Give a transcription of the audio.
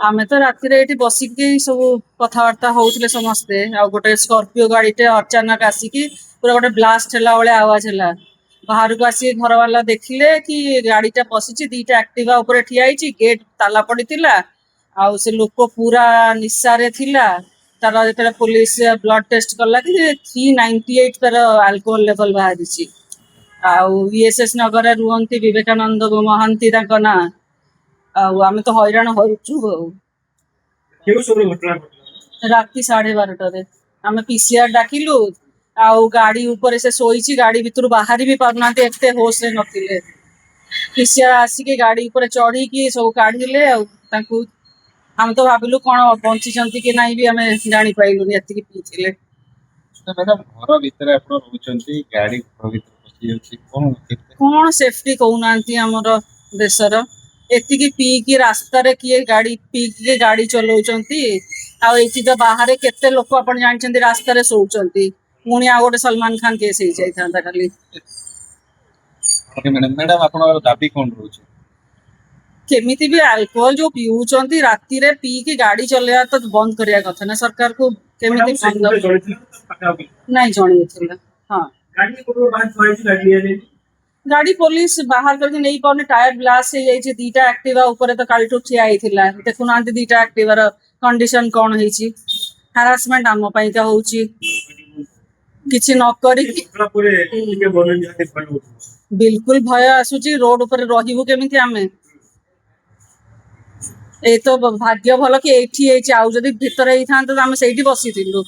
ଆମେ ତ ରାତିରେ ଏଠି ବସିକି ସବୁ କଥାବାର୍ତ୍ତା ହଉଥିଲେ ସମସ୍ତେ। ଆଉ ଗୋଟେ ସ୍କର୍ପିଓ ଗାଡିଟେ ଅଚାନକ ଆସିକି ପୁରା ଗୋଟେ ବ୍ଲାଷ୍ଟ ହେଲା ଭଳିଆ ଆୱାଜ ହେଲା। ବାହାରକୁ ଆସିକି ଘର ବାଲା ଦେଖିଲେ କି ଗାଡିଟା ପଶିଛି, ଦିଟା ଆକ୍ଟିଭା ଉପରେ ଠିଆ ହେଇଛି, ଗେଟ୍ ତାଲା ପଡିଥିଲା, ଆଉ ସେ ଲୋକ ପୁରା ନିଶାରେ ଥିଲା। ତାର ଯେତେବେଳେ ପୋଲିସ ବ୍ଲଡ ଟେଷ୍ଟ କଲା କି 398 ତାର ଆଲକୋହଲ ଲେଭେଲ ବାହାରିଛି। ଆଉ ଇଏସଏସ୍ ନଗରରେ ରୁହନ୍ତି ବିବେକାନନ୍ଦ ମହାନ୍ତି ତାଙ୍କ ନାଁ। ଆଉ ଆମେ ତ ହଇରାଣ ହଉଛୁ ଆଉ। ରାତି 12:30ରେ ଆମେ ପିସିଆର ଡାକିଲୁ। ଆଉ ଗାଡି ଉପରେ ସେ ଶୋଇଛି, ଗାଡି ଭିତରୁ ବାହାରି ବି ପାରୁନାହାନ୍ତି, ଏତେ ହୋସରେ ନଥିଲେ। ପିସିଆର ଆସିକି ଗାଡି ଉପରେ ଚଢିକି ସବୁ କାଢିଲେ। ଆଉ ତାଙ୍କୁ ଆମେ ତ ଭାବିଲୁ କଣ ବଞ୍ଚିଛନ୍ତି କି ନାହିଁ ବି ଆମେ ଜାଣିପାରିଲୁନି, ଏତିକି ପିଇଥିଲେ। ମ୍ୟାଡାମ ଘର ଭିତରେ ଆପଣ ରହୁଛନ୍ତି, ଗାଡି ଘର ଭିତରେ ପଶି ଯାଉଛି, କଣ ସେଫଟି କହୁନାହାନ୍ତି ଆମର ଦେଶର। ଏତିକି ପିଇକି ରାସ୍ତାରେ କିଏ ଗାଡି ପିଇକି ଗାଡି ଚଲାଉଛନ୍ତି। ଆଉ ଏଇଠି ତ ବାହାରେ କେତେ ଲୋକ ଆପଣ ଜାଣିଛନ୍ତି ରାସ୍ତାରେ ଶୋଉଛନ୍ତି। ପୁଣି ଆଉ ଗୋଟେ ସଲମାନ ଖାନ କେସ୍ ହେଇଯାଇଥାନ୍ତା ଖାଲି। ମ୍ୟାଡାମ ଆପଣଙ୍କର ଦାବି କଣ ରହୁଛି? କେମିତି ବି ଆଲକୋହଲ ଯୋଉ ପିଉଛନ୍ତି ରାତିରେ ପିଇକି ଗାଡି ଚଲେଇବା ତ ବନ୍ଦ କରିବା କଥା ନା ସରକାରକୁ। କେମିତି ନାଇଁ ଜଣେଇଥିଲା। ହଁ ଗାଡି ପୋଲିସ ବାହାର କରିକି ନେଇ ପାରୁନି, ଟାୟାର ବ୍ଲାଷ୍ଟ ହେଇଯାଇଛି। ଦିଟା ଆକ୍ଟିଭା ଉପରେ ତ କାଲିଠୁ ଠିଆ ହେଇଥିଲା। ଦେଖୁନାହାନ୍ତି ଦିଟା ଆକ୍ଟିଭାର କଣ୍ଡିସନ କଣ ହେଇଛି। ହାରାସମେଣ୍ଟ ଆମ ପାଇଁକା ହଉଛି। କିଛି ନ କରିକି ବିଲକୁଲ ଭୟ ଆସୁଛି। ରୋଡ ଉପରେ ରହିବୁ କେମିତି ଆମେ? ଏଇ ତ ଭାଗ୍ୟ ଭଲ କି ଏଇଠି ହେଇଛି, ଆଉ ଯଦି ଭିତରେ ହେଇଥାନ୍ତେ ତ ଆମେ ସେଇଠି ବସିଥିଲୁ।